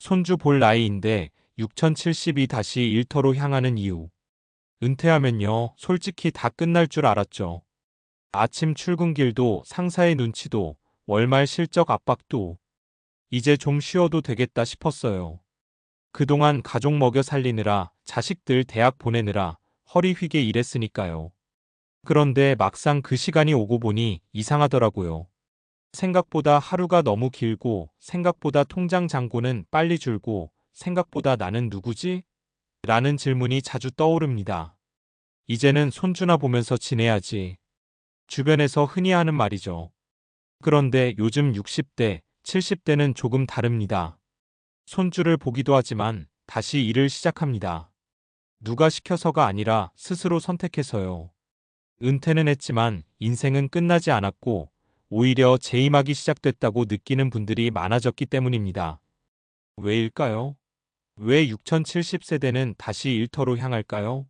손주 볼 나이인데 6070이 다시 일터로 향하는 이유. 은퇴하면요, 솔직히 다 끝날 줄 알았죠. 아침 출근길도 상사의 눈치도 월말 실적 압박도 이제 좀 쉬어도 되겠다 싶었어요. 그동안 가족 먹여 살리느라 자식들 대학 보내느라 허리 휘게 일했으니까요. 그런데 막상 그 시간이 오고 보니 이상하더라고요. 생각보다 하루가 너무 길고 생각보다 통장 잔고는 빨리 줄고 생각보다 나는 누구지? 라는 질문이 자주 떠오릅니다. 이제는 손주나 보면서 지내야지. 주변에서 흔히 하는 말이죠. 그런데 요즘 60대, 70대는 조금 다릅니다. 손주를 보기도 하지만 다시 일을 시작합니다. 누가 시켜서가 아니라 스스로 선택해서요. 은퇴는 했지만 인생은 끝나지 않았고 오히려 재임하기 시작됐다고 느끼는 분들이 많아졌기 때문입니다. 왜일까요? 왜 6070세대는 다시 일터로 향할까요?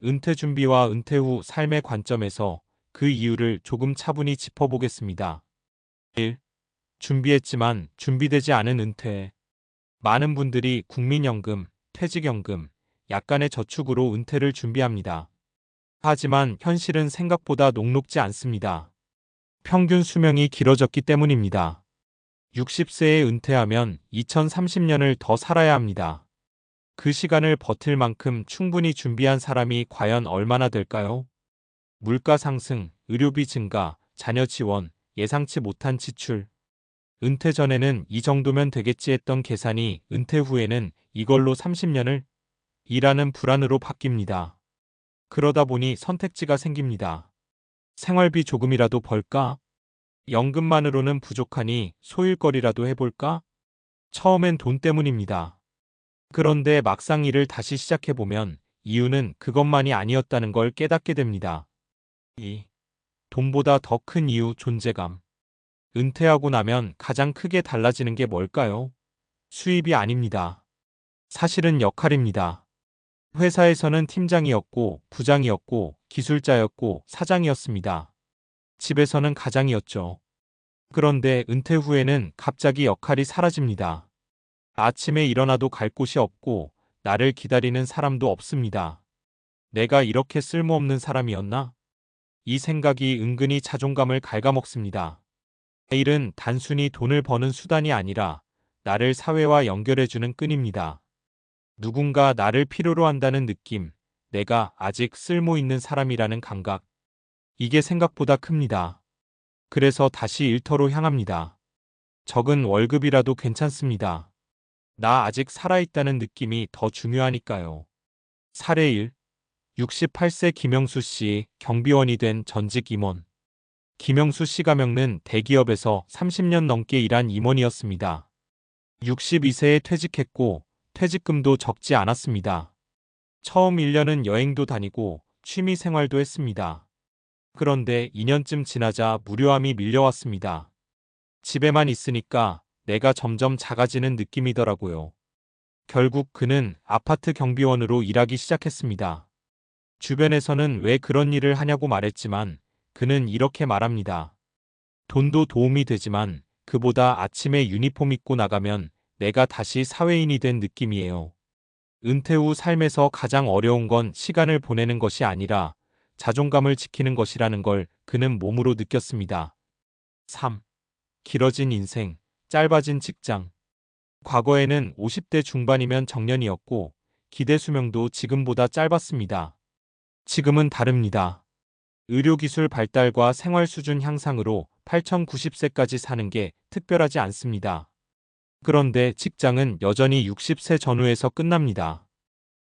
은퇴 준비와 은퇴 후 삶의 관점에서 그 이유를 조금 차분히 짚어보겠습니다. 1. 준비했지만 준비되지 않은 은퇴. 많은 분들이 국민연금, 퇴직연금, 약간의 저축으로 은퇴를 준비합니다. 하지만 현실은 생각보다 녹록지 않습니다. 평균 수명이 길어졌기 때문입니다. 60세에 은퇴하면 2030년을 더 살아야 합니다. 그 시간을 버틸 만큼 충분히 준비한 사람이 과연 얼마나 될까요? 물가 상승, 의료비 증가, 자녀 지원, 예상치 못한 지출. 은퇴 전에는 이 정도면 되겠지 했던 계산이 은퇴 후에는 이걸로 30년을 일하는 불안으로 바뀝니다. 그러다 보니 선택지가 생깁니다. 생활비 조금이라도 벌까? 연금만으로는 부족하니 소일거리라도 해볼까? 처음엔 돈 때문입니다. 그런데 막상 일을 다시 시작해보면 이유는 그것만이 아니었다는 걸 깨닫게 됩니다. 2. 돈보다 더 큰 이유, 존재감. 은퇴하고 나면 가장 크게 달라지는 게 뭘까요? 수입이 아닙니다. 사실은 역할입니다. 회사에서는 팀장이었고, 부장이었고, 기술자였고, 사장이었습니다. 집에서는 가장이었죠. 그런데 은퇴 후에는 갑자기 역할이 사라집니다. 아침에 일어나도 갈 곳이 없고, 나를 기다리는 사람도 없습니다. 내가 이렇게 쓸모없는 사람이었나? 이 생각이 은근히 자존감을 갉아먹습니다. 일은 단순히 돈을 버는 수단이 아니라 나를 사회와 연결해주는 끈입니다. 누군가 나를 필요로 한다는 느낌, 내가 아직 쓸모 있는 사람이라는 감각. 이게 생각보다 큽니다. 그래서 다시 일터로 향합니다. 적은 월급이라도 괜찮습니다. 나 아직 살아있다는 느낌이 더 중요하니까요. 사례 1. 68세 김영수 씨, 경비원이 된 전직 임원. 김영수 씨 가명은 대기업에서 30년 넘게 일한 임원이었습니다. 62세에 퇴직했고 퇴직금도 적지 않았습니다. 처음 1년은 여행도 다니고 취미 생활도 했습니다. 그런데 2년쯤 지나자 무료함이 밀려왔습니다. 집에만 있으니까 내가 점점 작아지는 느낌이더라고요. 결국 그는 아파트 경비원으로 일하기 시작했습니다. 주변에서는 왜 그런 일을 하냐고 말했지만 그는 이렇게 말합니다. 돈도 도움이 되지만 그보다 아침에 유니폼 입고 나가면 내가 다시 사회인이 된 느낌이에요. 은퇴 후 삶에서 가장 어려운 건 시간을 보내는 것이 아니라 자존감을 지키는 것이라는 걸 그는 몸으로 느꼈습니다. 3. 길어진 인생, 짧아진 직장. 과거에는 50대 중반이면 정년이었고 기대 수명도 지금보다 짧았습니다. 지금은 다릅니다. 의료기술 발달과 생활 수준 향상으로 8090세까지 사는 게 특별하지 않습니다. 그런데 직장은 여전히 60세 전후에서 끝납니다.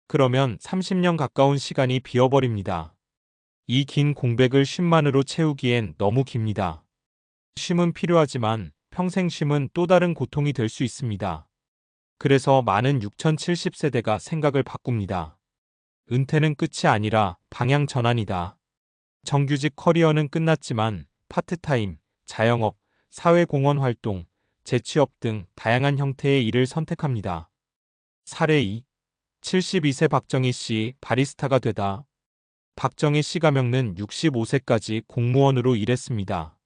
그러면 30년 가까운 시간이 비어버립니다. 이 긴 공백을 쉼만으로 채우기엔 너무 깁니다. 쉼은 필요하지만 평생 쉼은 또 다른 고통이 될 수 있습니다. 그래서 많은 6070세대가 생각을 바꿉니다. 은퇴는 끝이 아니라 방향 전환이다. 정규직 커리어는 끝났지만 파트타임, 자영업, 사회공헌 활동, 재취업 등 다양한 형태의 일을 선택합니다. 사례 2. 72세 박정희 씨, 바리스타가 되다. 박정희 씨 가명은 65세까지 공무원으로 일했습니다.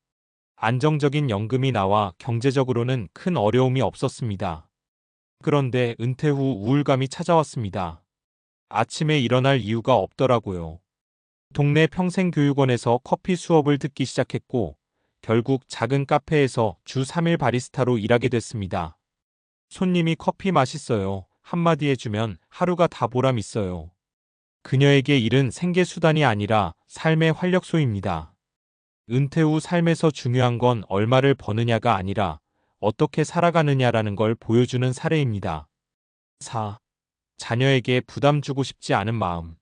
안정적인 연금이 나와 경제적으로는 큰 어려움이 없었습니다. 그런데 은퇴 후 우울감이 찾아왔습니다. 아침에 일어날 이유가 없더라고요. 동네 평생교육원에서 커피 수업을 듣기 시작했고, 결국 작은 카페에서 주 3일 바리스타로 일하게 됐습니다. 손님이 커피 맛있어요. 한마디 해주면 하루가 다 보람 있어요. 그녀에게 일은 생계수단이 아니라 삶의 활력소입니다. 은퇴 후 삶에서 중요한 건 얼마를 버느냐가 아니라 어떻게 살아가느냐라는 걸 보여주는 사례입니다. 4. 자녀에게 부담 주고 싶지 않은 마음.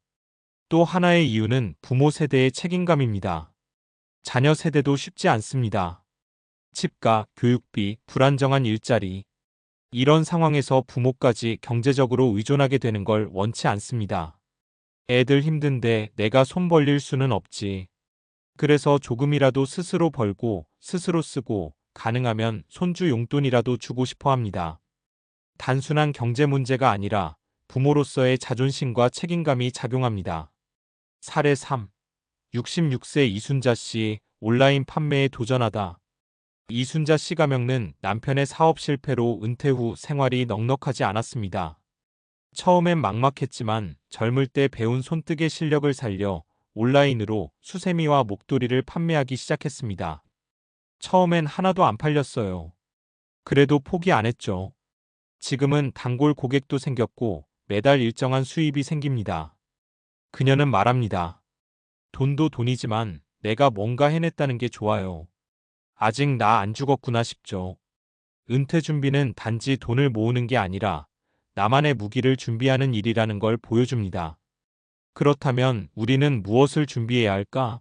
또 하나의 이유는 부모 세대의 책임감입니다. 자녀 세대도 쉽지 않습니다. 집값, 교육비, 불안정한 일자리. 이런 상황에서 부모까지 경제적으로 의존하게 되는 걸 원치 않습니다. 애들 힘든데 내가 손 벌릴 수는 없지. 그래서 조금이라도 스스로 벌고 스스로 쓰고 가능하면 손주 용돈이라도 주고 싶어 합니다. 단순한 경제 문제가 아니라 부모로서의 자존심과 책임감이 작용합니다. 사례 3. 66세 이순자 씨, 온라인 판매에 도전하다. 이순자 씨 가명은 남편의 사업 실패로 은퇴 후 생활이 넉넉하지 않았습니다. 처음엔 막막했지만 젊을 때 배운 손뜨개 실력을 살려 온라인으로 수세미와 목도리를 판매하기 시작했습니다. 처음엔 하나도 안 팔렸어요. 그래도 포기 안 했죠. 지금은 단골 고객도 생겼고 매달 일정한 수입이 생깁니다. 그녀는 말합니다. 돈도 돈이지만 내가 뭔가 해냈다는 게 좋아요. 아직 나 안 죽었구나 싶죠. 은퇴 준비는 단지 돈을 모으는 게 아니라 나만의 무기를 준비하는 일이라는 걸 보여줍니다. 그렇다면 우리는 무엇을 준비해야 할까?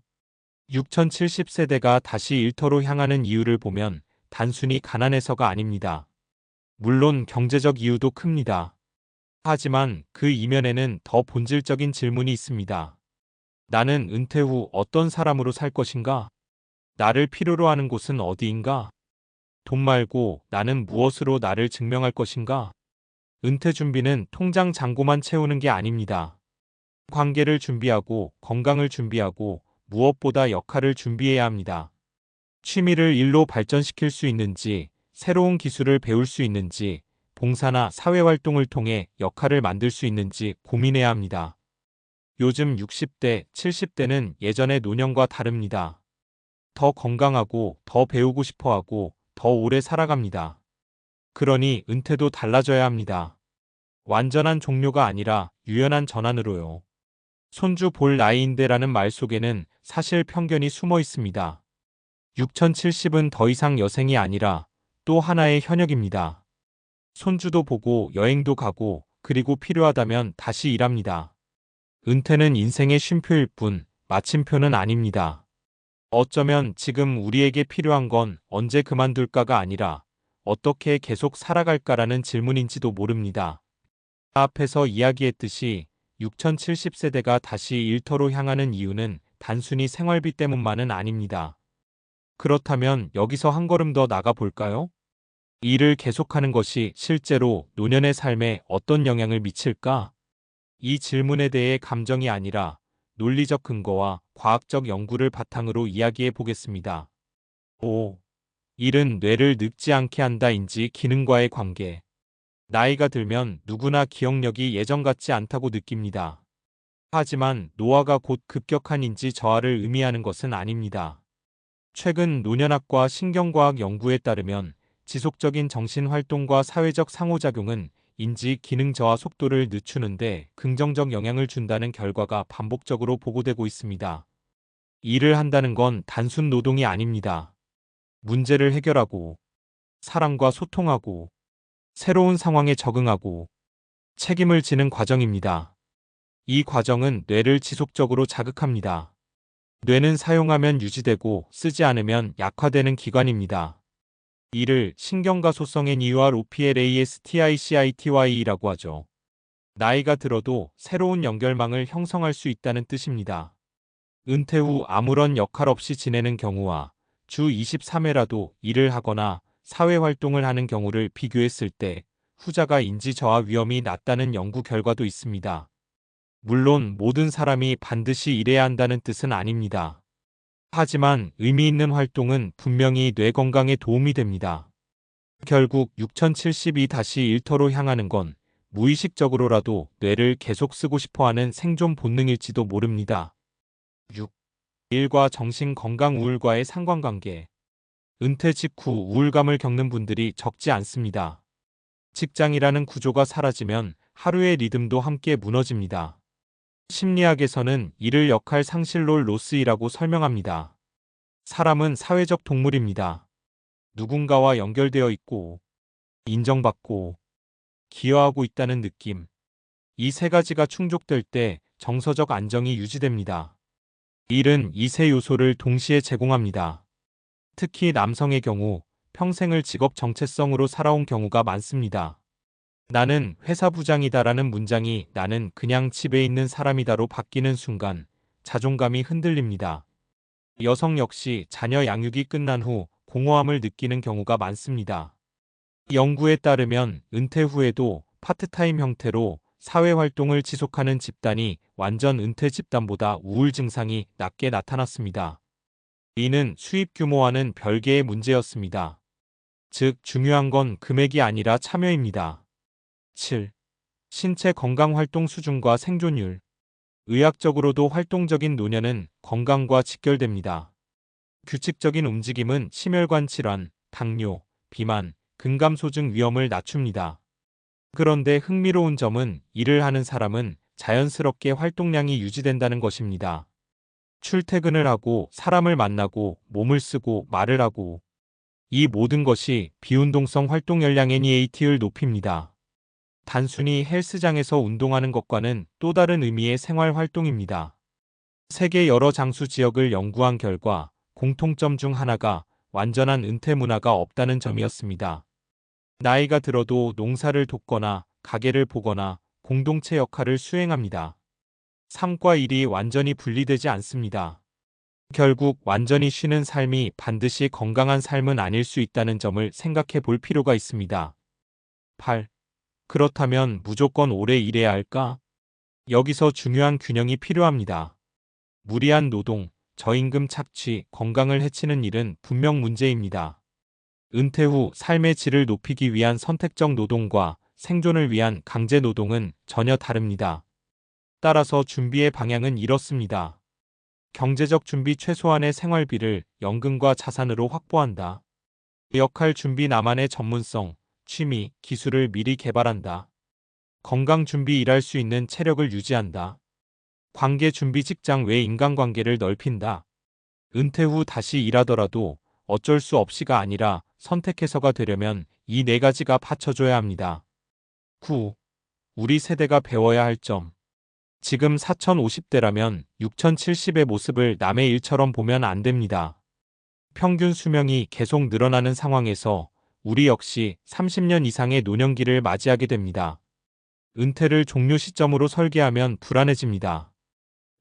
6070세대가 다시 일터로 향하는 이유를 보면 단순히 가난해서가 아닙니다. 물론 경제적 이유도 큽니다. 하지만 그 이면에는 더 본질적인 질문이 있습니다. 나는 은퇴 후 어떤 사람으로 살 것인가? 나를 필요로 하는 곳은 어디인가? 돈 말고 나는 무엇으로 나를 증명할 것인가? 은퇴 준비는 통장 잔고만 채우는 게 아닙니다. 관계를 준비하고 건강을 준비하고 무엇보다 역할을 준비해야 합니다. 취미를 일로 발전시킬 수 있는지, 새로운 기술을 배울 수 있는지, 봉사나 사회활동을 통해 역할을 만들 수 있는지 고민해야 합니다. 요즘 60대, 70대는 예전의 노년과 다릅니다. 더 건강하고 더 배우고 싶어하고 더 오래 살아갑니다. 그러니 은퇴도 달라져야 합니다. 완전한 종료가 아니라 유연한 전환으로요. 손주 볼 나이인데라는 말 속에는 사실 편견이 숨어 있습니다. 6070은 더 이상 여생이 아니라 또 하나의 현역입니다. 손주도 보고 여행도 가고 그리고 필요하다면 다시 일합니다. 은퇴는 인생의 쉼표일 뿐 마침표는 아닙니다. 어쩌면 지금 우리에게 필요한 건 언제 그만둘까가 아니라 어떻게 계속 살아갈까라는 질문인지도 모릅니다. 앞에서 이야기했듯이 6070세대가 다시 일터로 향하는 이유는 단순히 생활비 때문만은 아닙니다. 그렇다면 여기서 한 걸음 더 나가 볼까요? 일을 계속하는 것이 실제로 노년의 삶에 어떤 영향을 미칠까? 이 질문에 대해 감정이 아니라 논리적 근거와 과학적 연구를 바탕으로 이야기해 보겠습니다. 5. 일은 뇌를 늙지 않게 한다인지 기능과의 관계. 나이가 들면 누구나 기억력이 예전 같지 않다고 느낍니다. 하지만 노화가 곧 급격한 인지 저하를 의미하는 것은 아닙니다. 최근 노년학과 신경과학 연구에 따르면 지속적인 정신활동과 사회적 상호작용은 인지 기능 저하 속도를 늦추는데 긍정적 영향을 준다는 결과가 반복적으로 보고되고 있습니다. 일을 한다는 건 단순 노동이 아닙니다. 문제를 해결하고, 사람과 소통하고, 새로운 상황에 적응하고, 책임을 지는 과정입니다. 이 과정은 뇌를 지속적으로 자극합니다. 뇌는 사용하면 유지되고 쓰지 않으면 약화되는 기관입니다. 이를 신경가소성 NeuroPlasticity라고 하죠. 나이가 들어도 새로운 연결망을 형성할 수 있다는 뜻입니다. 은퇴 후 아무런 역할 없이 지내는 경우와 주 23회라도 일을 하거나 사회활동을 하는 경우를 비교했을 때 후자가 인지 저하 위험이 낮다는 연구 결과도 있습니다. 물론 모든 사람이 반드시 일해야 한다는 뜻은 아닙니다. 하지만 의미 있는 활동은 분명히 뇌 건강에 도움이 됩니다. 결국 6072-1터로 향하는 건 무의식적으로라도 뇌를 계속 쓰고 싶어하는 생존 본능일지도 모릅니다. 6. 일과 정신 건강 우울과의 상관관계. 은퇴 직후 우울감을 겪는 분들이 적지 않습니다. 직장이라는 구조가 사라지면 하루의 리듬도 함께 무너집니다. 심리학에서는 이를 역할 상실롤 로스이라고 설명합니다. 사람은 사회적 동물입니다. 누군가와 연결되어 있고, 인정받고, 기여하고 있다는 느낌. 이 세 가지가 충족될 때 정서적 안정이 유지됩니다. 일은 이 세 요소를 동시에 제공합니다. 특히 남성의 경우 평생을 직업 정체성으로 살아온 경우가 많습니다. 나는 회사 부장이다라는 문장이 나는 그냥 집에 있는 사람이다로 바뀌는 순간 자존감이 흔들립니다. 여성 역시 자녀 양육이 끝난 후 공허함을 느끼는 경우가 많습니다. 연구에 따르면 은퇴 후에도 파트타임 형태로 사회활동을 지속하는 집단이 완전 은퇴 집단보다 우울 증상이 낮게 나타났습니다. 이는 수입 규모와는 별개의 문제였습니다. 즉, 중요한 건 금액이 아니라 참여입니다. 7. 신체 건강 활동 수준과 생존율. 의학적으로도 활동적인 노년은 건강과 직결됩니다. 규칙적인 움직임은 심혈관 질환, 당뇨, 비만, 근감소증 위험을 낮춥니다. 그런데 흥미로운 점은 일을 하는 사람은 자연스럽게 활동량이 유지된다는 것입니다. 출퇴근을 하고 사람을 만나고 몸을 쓰고 말을 하고 이 모든 것이 비운동성 활동 열량 NEAT를 높입니다. 단순히 헬스장에서 운동하는 것과는 또 다른 의미의 생활 활동입니다. 세계 여러 장수 지역을 연구한 결과 공통점 중 하나가 완전한 은퇴 문화가 없다는 점이었습니다. 나이가 들어도 농사를 돕거나 가게를 보거나 공동체 역할을 수행합니다. 삶과 일이 완전히 분리되지 않습니다. 결국 완전히 쉬는 삶이 반드시 건강한 삶은 아닐 수 있다는 점을 생각해 볼 필요가 있습니다. 8. 그렇다면 무조건 오래 일해야 할까? 여기서 중요한 균형이 필요합니다. 무리한 노동, 저임금 착취, 건강을 해치는 일은 분명 문제입니다. 은퇴 후 삶의 질을 높이기 위한 선택적 노동과 생존을 위한 강제 노동은 전혀 다릅니다. 따라서 준비의 방향은 이렇습니다. 경제적 준비 최소한의 생활비를 연금과 자산으로 확보한다. 역할 준비 나만의 전문성, 취미, 기술을 미리 개발한다. 건강 준비 일할 수 있는 체력을 유지한다. 관계 준비 직장 외 인간관계를 넓힌다. 은퇴 후 다시 일하더라도 어쩔 수 없이가 아니라 선택해서가 되려면 이 네 가지가 받쳐줘야 합니다. 9. 우리 세대가 배워야 할 점. 지금 4050대라면 6070의 모습을 남의 일처럼 보면 안 됩니다. 평균 수명이 계속 늘어나는 상황에서 우리 역시 30년 이상의 노년기를 맞이하게 됩니다. 은퇴를 종료 시점으로 설계하면 불안해집니다.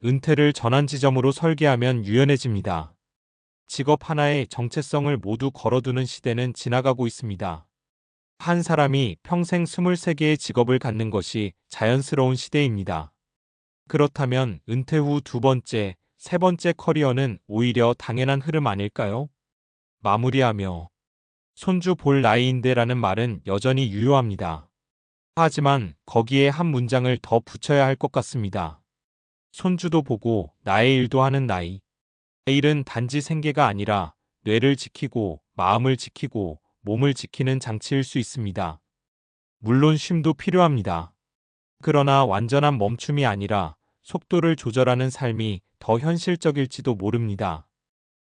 은퇴를 전환 지점으로 설계하면 유연해집니다. 직업 하나의 정체성을 모두 걸어두는 시대는 지나가고 있습니다. 한 사람이 평생 23개의 직업을 갖는 것이 자연스러운 시대입니다. 그렇다면 은퇴 후 두 번째, 세 번째 커리어는 오히려 당연한 흐름 아닐까요? 마무리하며 손주 볼 나이인데 라는 말은 여전히 유효합니다. 하지만 거기에 한 문장을 더 붙여야 할 것 같습니다. 손주도 보고 나의 일도 하는 나이. 일은 단지 생계가 아니라 뇌를 지키고 마음을 지키고 몸을 지키는 장치일 수 있습니다. 물론 쉼도 필요합니다. 그러나 완전한 멈춤이 아니라 속도를 조절하는 삶이 더 현실적일지도 모릅니다.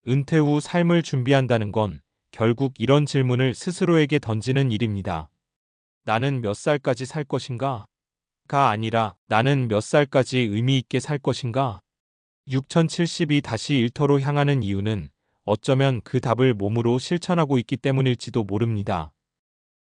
은퇴 후 삶을 준비한다는 건 결국 이런 질문을 스스로에게 던지는 일입니다. 나는 몇 살까지 살 것인가? 가 아니라 나는 몇 살까지 의미 있게 살 것인가? 6072-1터로 향하는 이유는 어쩌면 그 답을 몸으로 실천하고 있기 때문일지도 모릅니다.